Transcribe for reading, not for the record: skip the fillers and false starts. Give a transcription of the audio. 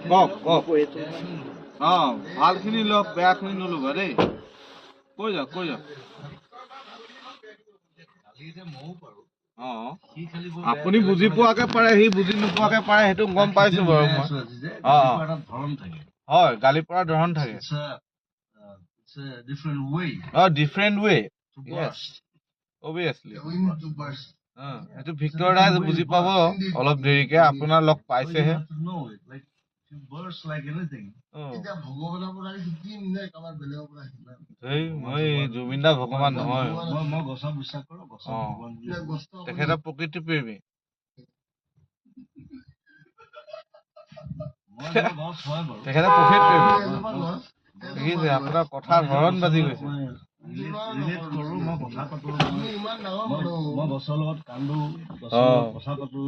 কওক কওক ভালখিনি লওক বেয়াখিনি নল'বা দেই কৈ যাওক আপুনি বুজি পোৱাকে পাৰে সি বুজি নোপোৱাকে পাৰে সেইটো গম পাইছো বাৰু মই হয় গালি পৰা ধৰণ থাকে ডিফাৰেণ্ট ৱে অবভিয়াছলি সেইটো ভিক্টৰ দাই বুজি পাব অলপ দেৰিকে আপোনাৰ লগ পাইছেহে মই জুবিন দা ভগৱান নহয় তেখেতৰ প্ৰকৃতি প্ৰেমী তেখেতৰ প্ৰকৃতি প্ৰেমী দেখিছে আপোনাৰ কথাৰ ধৰণ বাজি গৈছে গছৰ লগত কান্দো কথা পাতো